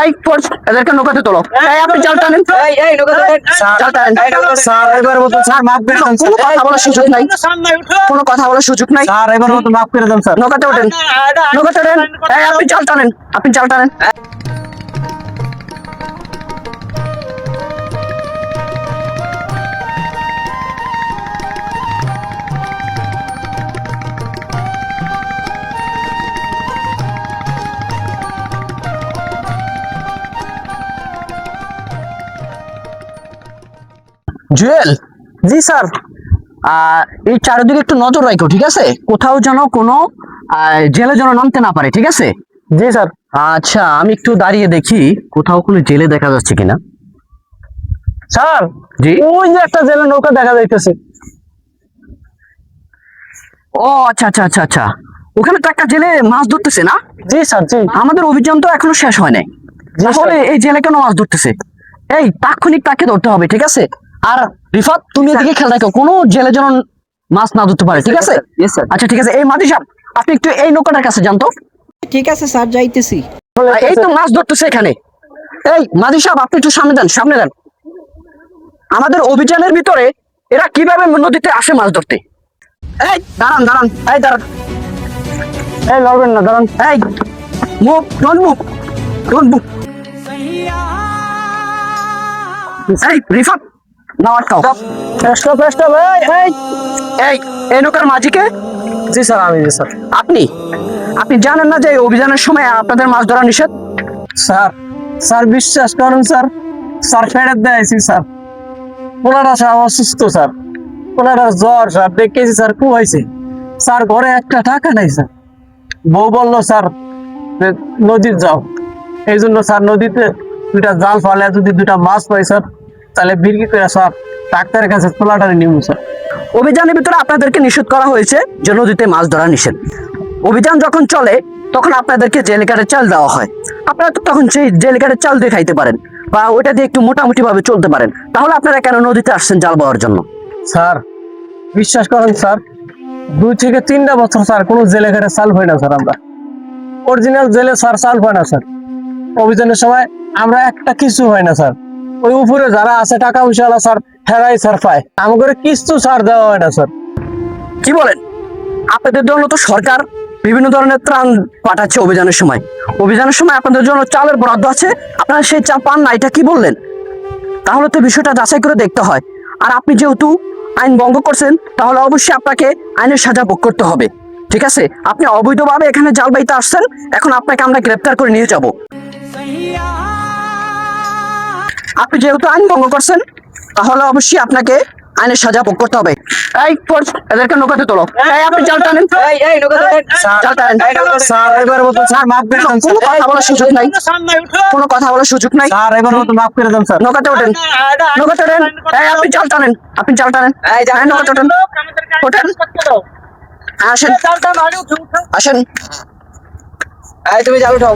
এই এদেরকে নৌকাতে তোলো। এই আপনি জাল টানেন। এই নৌকাতে জাল টানেন। স্যার এবার মতো স্যার মাফ করে দেন। কোনো কথা বলার সুযোগ নাই, কোনো কথা বলার সুযোগ নাই। স্যার এবার মতো মাফ করে দেন স্যার। নৌকাতে ওঠেন, নৌকাতে ওঠেন। এই আপনি জাল টানেন, আপনি জাল টানেন। জুয়েল। জি স্যার। এই চারিদিকে একটু নজর রাখো, ঠিক আছে? কোথাও যেন কোনো জেলে যেন নামতে না পারে, ঠিক আছে? জি স্যার। আচ্ছা, আমি একটু দাঁড়িয়ে দেখি কোথাও কোনো জেলে দেখা যাচ্ছে কিনা। স্যার জি। ওই যে একটা জেলে নৌকা দেখা যাইতেছে। ও আচ্ছা আচ্ছা আচ্ছা আচ্ছা, ওখানে তো একটা জেলে মাছ ধরতেছে না? জি স্যার জি। আমাদের অভিযান তো এখনো শেষ হয় নাই, জি তাহলে এই জেলে কেন মাছ ধরতেছে? এই তাৎক্ষণিক তাকে ধরতে হবে, ঠিক আছে? আর রিফাত, তুমি এদিকে খেয়াল রাখো কোনো জেলে যেন মাছ না ধরতে পারে, ঠিক আছে? আচ্ছা ঠিক আছে। এই মাঝি সাহেব, আপনি একটু এই নৌকাটার কাছে যান তো। ঠিক আছে স্যার, যাইতেছি। এই তো মাছ ধরতেছে এখানে। এই মাঝি সাহেব, আপনি একটু সামনে যান, সামনে যান। আমাদের অভিযানের ভিতরে এরা কিভাবে নদীতে আসে মাছ ধরতে? এই দাঁড়ান দাঁড়ান, এই দাঁড়ান, এই লড়বেন না, দাঁড়ান। এই move, don't move, don't move. এই রিফাত, নাও আটকাও। Stop stop. এই এই এই নৌকার মাঝিকে? জি স্যার আমি। জি স্যার। আপনি আপনি জানেন না যে এই অভিযানের সময় আপনাদের মাছ ধরা নিষেধ? স্যার স্যার বিশ্বাস করুন স্যার, স্যার ফেরত দেয়ছি স্যার। পোলাটা স্যার অসুস্থ স্যার, পোলাটার জ্বর স্যার, দেখেছি স্যার খুব হয়েছে স্যার। ঘরে একটা টাকা নাই স্যার। বউ বললো স্যার যে নদীর যাও, এই জন্য স্যার নদীতে দুইটা জাল ফালে যদি দুইটা মাছ পাই স্যার, তাহলে বিক্রি করে স্যার ডাক্তারের কাছে পোলাটারে নিব স্যার। অভিযানের ভিতরে আপনাদেরকে নিষেধ করা হয়েছে যে নদীতে মাছ ধরা নিষেধ। অভিযান যখন চলে তখন আপনাদেরকে জেলে কাঠের চাল দেওয়া হয়। আপনারা তো তখন সেই জেলে কাঠের চাল দিয়ে খাইতে পারেন বা ওটা দিয়ে একটু মোটামুটি ভাবে চলতে পারেন। তাহলে আপনারা কেন নদীতে আসছেন জাল পাওয়ার জন্য? স্যার বিশ্বাস করেন স্যার, 2 থেকে 3টা বছর স্যার কোনো জেলে ঘাটে চাল হয় না স্যার। আমরা অরিজিনাল জেলে স্যার চাল হয় না স্যার। অভিযানের সময় আমরা একটা কিছু হয় না স্যার। ওই উপরে যারা আছে টাকা পয়সা স্যার, হেরাই স্যার পায়, আমাদের কিছু স্যার দেওয়া হয় না স্যার। কি বলেন? আপনাদের জন্য তো সরকার বিভিন্ন ধরনের ত্রাণ পাঠাচ্ছে অভিযানের সময়। অভিযানের সময় আপনাদের জন্য চালের বরাদ্দ আছে, আপনারা সেই চাল পান না, এটা কি বললেন? তাহলে তো বিষয়টা যাচাই করে দেখতে হয়। আর আপনি যেহেতু আইন ভঙ্গ করছেন, তাহলে অবশ্যই আপনাকে আইনের সাজা ভোগ করতে হবে, ঠিক আছে? আপনি অবৈধভাবে এখানে জাল বাইতে আসছেন, এখন আপনাকে আমরা গ্রেপ্তার করে নিয়ে যাব। আপনি যেহেতু আইন ভঙ্গ করছেন, তাহলে অবশ্যই আপনাকে আইনের সাজা ভোগ করতে হবে। এই এদেরকে নৌকাতে তোলো। এই আপনি জাল টানেন। জাল টানেন। স্যার এবার মতো স্যার মাফ করে দেন। কোনো কথা বলার সুযোগ নাই, কোনো কথা বলার সুযোগ নাই। স্যার এবার মতো মাফ করে দেন স্যার। নৌকাতে ওঠেন, নৌকাতে ওঠেন। এই আপনি জাল টানেন, আপনি জাল টানেন। এই নৌকাতে ওঠেন, ওঠেন। আসেন, আসেন। তুমি জাল উঠাও।